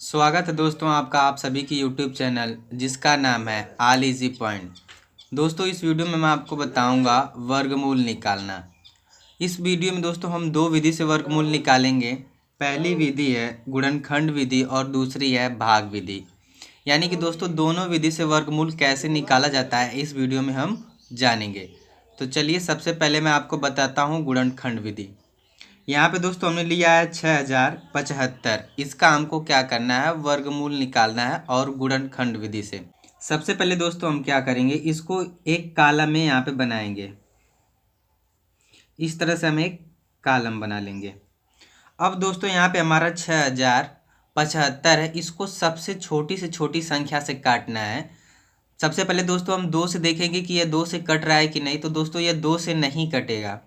स्वागत है दोस्तों आपका आप सभी की यूट्यूब चैनल जिसका नाम है ऑल इजी पॉइंट। दोस्तों इस वीडियो में मैं आपको बताऊंगा वर्गमूल निकालना। इस वीडियो में दोस्तों हम दो विधि से वर्गमूल निकालेंगे। पहली विधि है गुणनखंड विधि और दूसरी है भाग विधि। यानी कि दोस्तों दोनों विधि से वर्गमूल कैसे निकाला जाता है इस वीडियो में हम जानेंगे। तो चलिए सबसे पहले मैं आपको बताता हूँ गुणनखंड विधि। यहाँ पे दोस्तों हमने लिया है 6075। इसका हमको क्या करना है, वर्गमूल निकालना है और गुणनखंड विधि से। सबसे पहले दोस्तों हम क्या करेंगे, इसको एक कॉलम में यहाँ पे बनाएंगे। इस तरह से हम एक कॉलम बना लेंगे। अब दोस्तों यहाँ पे हमारा 6075 है, इसको सबसे छोटी से छोटी संख्या से काटना है। सबसे पहले दोस्तों हम 2 से देखेंगे कि यह 2 से कट रहा है कि नहीं। तो दोस्तों यह 2 से नहीं कटेगा।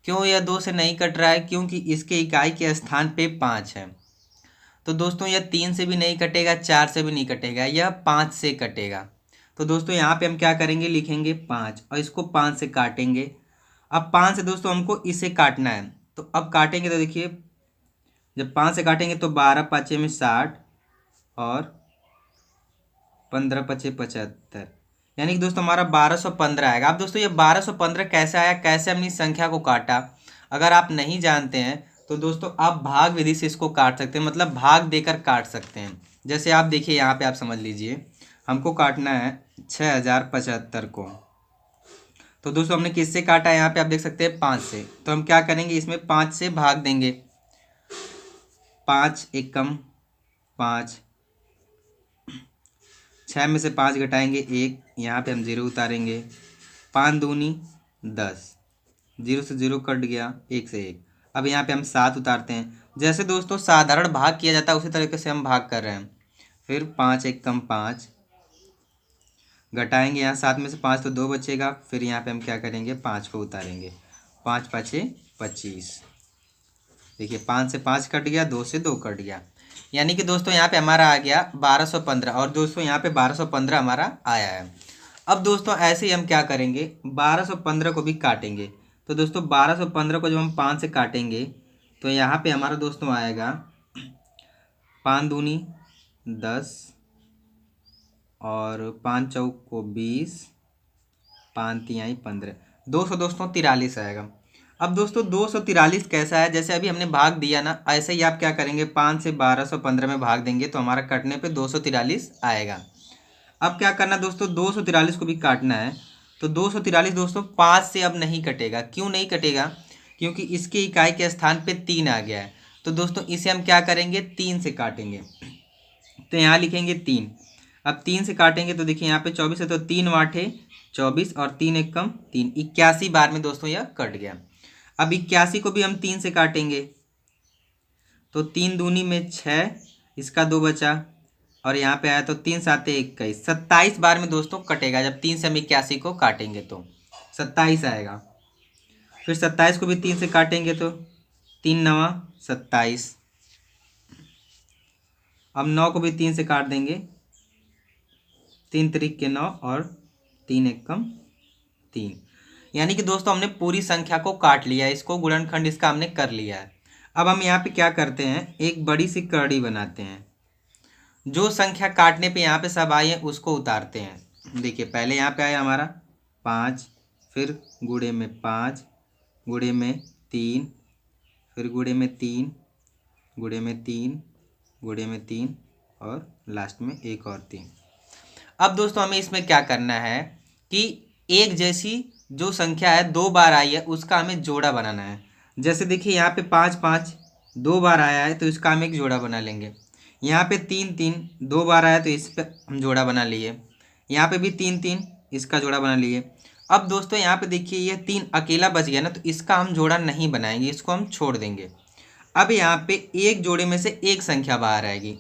क्यों यह 2 से नहीं कट रहा है? क्योंकि इसके इकाई के स्थान पे 5 है। तो दोस्तों यह 3 से भी नहीं कटेगा, 4 से भी नहीं कटेगा, यह 5 से कटेगा। तो दोस्तों यहाँ पे हम क्या करेंगे, लिखेंगे 5 और इसको 5 से काटेंगे। अब 5 से दोस्तों हमको इसे काटना है। तो अब काटेंगे तो देखिए, जब 5 से काटेंगे तो 12 पाँचे में 60 और 15 पचे 75, यानी कि दोस्तों हमारा 1215 आएगा। अब दोस्तों ये 1215 कैसे आया, कैसे हमने इस संख्या को काटा, अगर आप नहीं जानते हैं तो दोस्तों आप भाग विधि से इसको काट सकते हैं, मतलब भाग देकर काट सकते हैं। जैसे आप देखिए यहाँ पे आप समझ लीजिए, हमको काटना है 6075 को। तो दोस्तों हमने किससे काटा है, यहाँ पे आप देख सकते हैं 5 से। तो हम क्या करेंगे, इसमें 5 से भाग देंगे। 5 एकम 5, 6 में से 5 घटाएंगे 1, यहाँ पे हम 0 उतारेंगे। 5 दूनी 10, 0 से 0 कट गया, 1 से 1। अब यहाँ पे हम 7 उतारते हैं। जैसे दोस्तों साधारण भाग किया जाता है उसी तरीके से हम भाग कर रहे हैं। फिर 5 एकम 5, घटाएंगे यहाँ 7 में से 5 तो 2 बचेगा। फिर यहाँ पे हम क्या करेंगे, 5 को उतारेंगे। 5 पाँचे 25, देखिए 5 से 5 कट गया, 2 से 2 कट गया, यानी कि दोस्तों यहाँ पे हमारा आ गया 1215। और दोस्तों यहाँ पे 1215 हमारा आया है। अब दोस्तों ऐसे ही हम क्या करेंगे, 1215 को भी काटेंगे। तो दोस्तों 1215 को जब हम 5 से काटेंगे तो यहाँ पे हमारा दोस्तों आएगा 5 दूनी 10 और 5 चौक को 20, 5 तिहाई 15, 200 दोस्तों 43 आएगा। अब दोस्तों 243 कैसा है, जैसे अभी हमने भाग दिया ना, ऐसे ही आप क्या करेंगे, 5 से 1215 में भाग देंगे तो हमारा कटने पे 243 आएगा। अब क्या करना दोस्तों, 243 को भी काटना है। तो 243 दोस्तों 5 से अब नहीं कटेगा। क्यों नहीं कटेगा? क्योंकि इसके इकाई के स्थान पे 3 आ गया है। तो दोस्तों इसे हम क्या करेंगे, 3 से काटेंगे। तो यहाँ लिखेंगे 3। अब 3 से काटेंगे तो देखिए यहाँ पे 24 है, तो 3 वाटे 24 और 3 एकम 3, 81 बार में दोस्तों यह कट गया। अब 81 को भी हम 3 से काटेंगे। तो 3 दूनी में 6, इसका 2 बचा और यहाँ पे आया तो 3 साते 21, 27 बार में दोस्तों कटेगा। जब 3 से हम 81 को काटेंगे तो 27 आएगा। फिर 27 को भी 3 से काटेंगे तो 3 नवा 27। अब 9 को भी 3 से काट देंगे, 3 त्रिक के 9 और 3 एकम 3, यानी कि दोस्तों हमने पूरी संख्या को काट लिया है। इसको गुणनखंड इसका हमने कर लिया है। अब हम यहाँ पे क्या करते हैं, एक बड़ी सी कड़ी बनाते हैं। जो संख्या काटने पे यहाँ पे सब आई है उसको उतारते हैं। देखिए पहले यहाँ पे आया हमारा 5, फिर गुणे में 5, गुणे में 3, फिर गुणे में 3, गुणे में 3, गुणे में 3 और लास्ट में एक और 3। अब दोस्तों हमें इसमें क्या करना है कि एक जैसी जो संख्या है 2 बार आई है उसका हमें जोड़ा बनाना है। जैसे देखिए यहाँ पे 5 5 2 बार आया है तो इसका हम एक जोड़ा बना लेंगे। यहाँ पे 3 3 2 बार आया तो इस पर हम जोड़ा बना लिए। यहाँ पे भी 3 3, इसका जोड़ा बना लिए। अब दोस्तों यहाँ पे देखिए ये 3 अकेला बच गया ना, तो इसका हम जोड़ा नहीं बनाएंगे, इसको हम छोड़ देंगे। अब यहाँ पे एक जोड़े में से एक संख्या बाहर आएगी।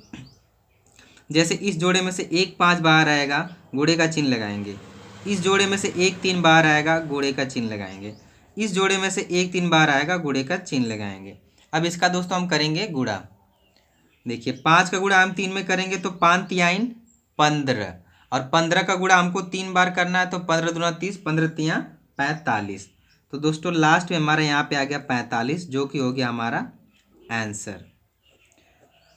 जैसे इस जोड़े में से एक 5 बाहर आएगा, घोड़े का चिन्ह लगाएंगे। इस जोड़े में से एक 3 बाहर आएगा, घोड़े का चिन्ह लगाएंगे। इस जोड़े में से एक 3 बाहर आएगा, घोड़े का चिन्ह लगाएंगे। अब इसका दोस्तों हम करेंगे गुणा। देखिए 5 का गुणा हम 3 में करेंगे तो 5 तिहाई 15, और 15 का गुणा हमको 3 बार करना है तो 15 दूना 30, 15 तिया 45। तो दोस्तों लास्ट में हमारा यहाँ पे आ गया 45, जो कि हो गया हमारा आंसर।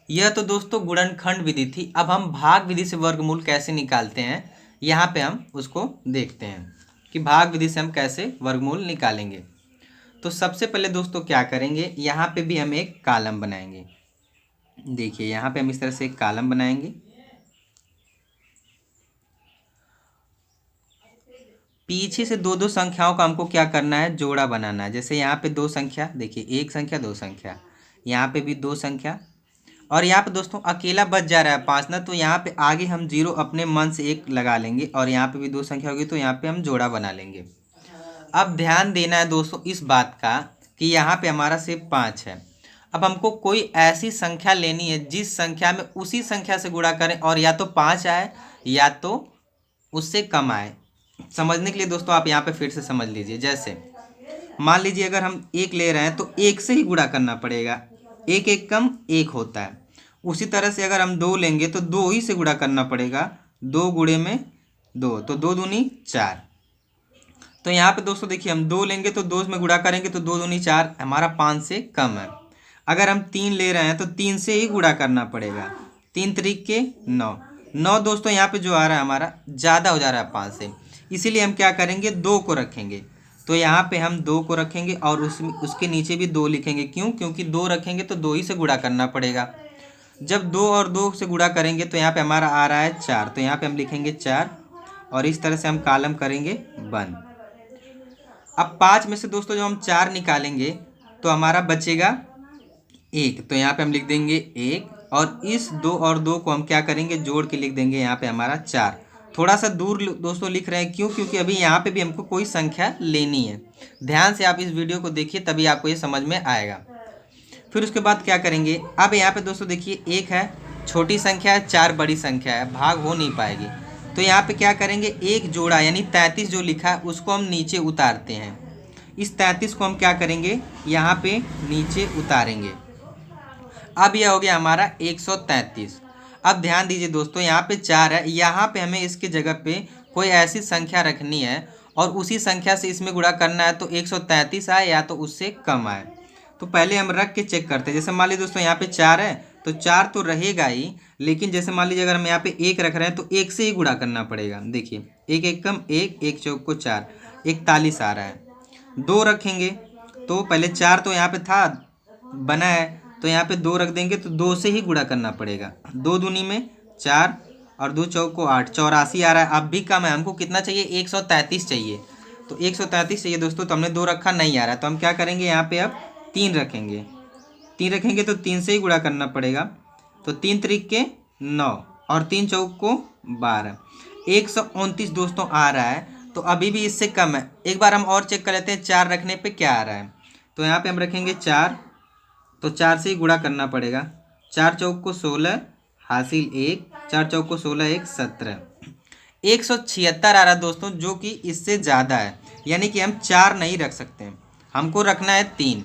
यह तो दोस्तों गुणनखंड विधि थी। अब हम भाग विधि से वर्गमूल कैसे निकालते हैं यहाँ पे हम उसको देखते हैं कि भाग विधि से हम कैसे वर्गमूल निकालेंगे। तो सबसे पहले दोस्तों क्या करेंगे, यहाँ पे भी हम एक कॉलम बनाएंगे। देखिए यहाँ पे हम इस तरह से एक कॉलम बनाएंगे। पीछे से दो दो संख्याओं का हमको क्या करना है, जोड़ा बनाना है। जैसे यहाँ पे दो संख्या, देखिए एक संख्या दो संख्या, यहाँ पे भी दो संख्या, और यहाँ पे दोस्तों अकेला बच जा रहा है 5 ना, तो यहाँ पे आगे हम 0 अपने मन से एक लगा लेंगे, और यहाँ पे भी दो संख्या होगी तो यहाँ पे हम जोड़ा बना लेंगे। अब ध्यान देना है दोस्तों इस बात का कि यहाँ पे हमारा सिर्फ 5 है। अब हमको कोई ऐसी संख्या लेनी है जिस संख्या में उसी संख्या से गुणा करें और या तो 5 आए या तो उससे कम आए। समझने के लिए दोस्तों आप यहाँ पे फिर से समझ लीजिए। जैसे मान लीजिए अगर हम 1 ले रहे हैं तो 1 से ही गुणा करना पड़ेगा, एक एक कम 1 होता है। उसी तरह से अगर हम 2 लेंगे तो 2 ही से गुणा करना पड़ेगा, 2 गुणे में 2, तो 2 दूनी 4। तो यहाँ पे दोस्तों देखिए हम 2 लेंगे तो 2 में गुणा करेंगे तो 2 दूनी 4, हमारा 5 से कम है। अगर हम 3 ले रहे हैं तो 3 से ही गुणा करना पड़ेगा, 3 त्रिक के 9। 9 दोस्तों यहाँ पे जो आ रहा है हमारा ज़्यादा हो जा रहा है 5 से, इसीलिए हम क्या करेंगे 2 को रखेंगे। तो यहाँ पे हम 2 को रखेंगे और उसके नीचे भी 2 लिखेंगे। क्यों? क्योंकि 2 रखेंगे तो 2 ही से गुणा करना पड़ेगा। जब 2 और 2 से गुणा करेंगे तो यहाँ पे हमारा आ रहा है 4, तो यहाँ पे हम लिखेंगे 4 और इस तरह से हम कॉलम करेंगे बंद। अब 5 में से दोस्तों जब हम 4 निकालेंगे तो हमारा बचेगा 1, तो यहाँ पे हम लिख देंगे 1 और इस 2 और 2 को हम क्या करेंगे जोड़ के लिख देंगे यहाँ पे हमारा 4। थोड़ा सा दूर दोस्तों लिख रहे हैं, क्यों? क्योंकि अभी यहाँ पे भी हमको कोई संख्या लेनी है। ध्यान से आप इस वीडियो को देखिए तभी आपको ये समझ में आएगा। फिर उसके बाद क्या करेंगे, अब यहाँ पे दोस्तों देखिए 1 है छोटी संख्या है, 4 बड़ी संख्या है, भाग हो नहीं पाएगी। तो यहाँ पे क्या करेंगे, एक जोड़ा यानी 33 जो लिखा है उसको हम नीचे उतारते हैं। इस 33 को हम क्या करेंगे, यहाँ पे नीचे उतारेंगे। अब यह हो गया हमारा 133। अब ध्यान दीजिए दोस्तों यहाँ पे 4 है, यहाँ पे हमें इसके जगह पे कोई ऐसी संख्या रखनी है और उसी संख्या से इसमें गुणा करना है, तो 133 आए या तो उससे कम आए। तो पहले हम रख के चेक करते हैं। जैसे मान लीजिए दोस्तों यहाँ पे 4 है तो 4 तो रहेगा ही, लेकिन जैसे मान लीजिए अगर हम यहाँ पे 1 रख रहे हैं तो 1 से ही गुणा करना पड़ेगा। देखिए 1 एक कम 1, 1 चौक को 4, 41 आ रहा है। 2 रखेंगे तो पहले 4 तो यहाँ पे था बना है, तो यहाँ पे 2 रख देंगे तो 2 से ही गुणा करना पड़ेगा। 2 दूनी में 4 और 2 चौक को 8, 84 आ रहा है। अब भी कम है, हमको कितना चाहिए, 133 चाहिए। तो 133 चाहिए दोस्तों, तो हमने 2 रखा नहीं आ रहा है, तो हम क्या करेंगे यहाँ पे अब 3 रखेंगे। 3 रखेंगे तो 3 से ही गुणा करना पड़ेगा, तो 3 त्रिक के 9 और 3 चौक को 12, 129 दोस्तों आ रहा है। तो अभी भी इससे कम है। एक बार हम और चेक कर लेते हैं 4 रखने पे क्या आ रहा है। तो यहाँ पे हम रखेंगे 4, तो 4 से ही गुणा करना पड़ेगा। 4 चौक को 16 हासिल 1, 4 चौक को 16 1 17, 176 आ रहा है दोस्तों, जो कि इससे ज़्यादा है। यानी कि हम 4 नहीं रख सकते, हमको रखना है 3।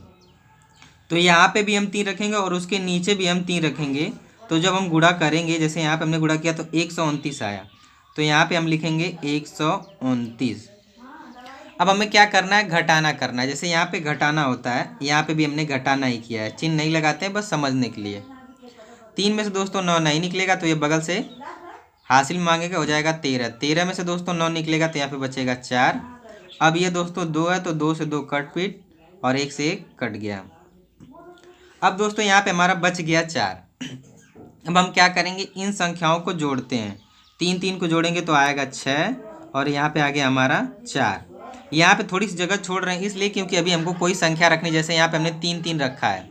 तो यहाँ पे भी हम 3 रखेंगे और उसके नीचे भी हम 3 रखेंगे। तो जब हम गुणा करेंगे, जैसे यहाँ पे हमने गुणा किया तो 129 आया, तो यहाँ पे हम लिखेंगे 129। अब हमें क्या करना है, घटाना करना है। जैसे यहाँ पे घटाना होता है, यहाँ पे भी हमने घटाना ही किया है, चिन्ह नहीं लगाते हैं, बस समझने के लिए। 3 में से दोस्तों 9 नहीं निकलेगा तो ये बगल से हासिल मांगेगा, हो जाएगा 13। 13 में से दोस्तों 9 निकलेगा तो यहाँ पे बचेगा 4। अब ये दोस्तों 2 है तो 2 से 2 कट पीट और 1 से 1 कट गया। अब दोस्तों यहाँ पे हमारा बच गया 4। अब हम क्या करेंगे, इन संख्याओं को जोड़ते हैं। 3 3 को जोड़ेंगे तो आएगा 6 और यहाँ पे आ गया हमारा 4। यहाँ पे थोड़ी सी जगह छोड़ रहे हैं इसलिए क्योंकि अभी हमको कोई संख्या रखनी, जैसे यहाँ पे हमने 3 3 रखा है।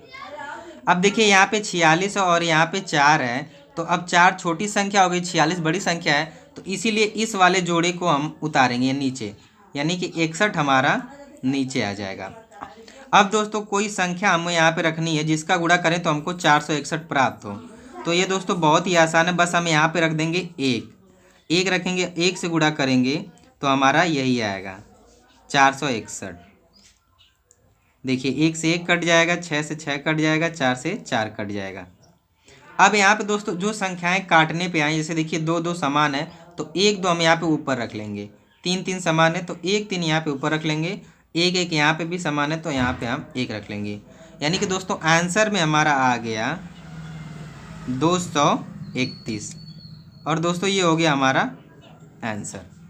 अब देखिए यहाँ पे 46 है और यहाँ पे 4 है, तो अब 4 छोटी संख्या हो गई, 46 बड़ी संख्या है, तो इसीलिए इस वाले जोड़े को हम उतारेंगे नीचे, यानी कि 61 हमारा नीचे आ जाएगा। अब दोस्तों कोई संख्या हमें यहाँ पे रखनी है जिसका गुणा करें तो हमको 461 प्राप्त हो। तो ये दोस्तों बहुत ही आसान है, बस हम यहाँ पे रख देंगे 1 रखेंगे, 1 से गुणा करेंगे तो हमारा यही आएगा 461। देखिए 1 से 1 कट जाएगा, 6 से 6 कट जाएगा, 4 से 4 कट जाएगा। अब यहाँ पे दोस्तों जो संख्याएं काटने पे आई, जैसे देखिए 2 2 समान है तो 1 2 हम यहाँ पे ऊपर रख लेंगे, 3 3 समान है तो 1 3 यहाँ पे ऊपर रख लेंगे, 1 1 यहाँ पे भी समान है तो यहाँ पे हम 1 रख लेंगे। यानी कि दोस्तों आंसर में हमारा आ गया 231। और दोस्तों ये हो गया हमारा आंसर।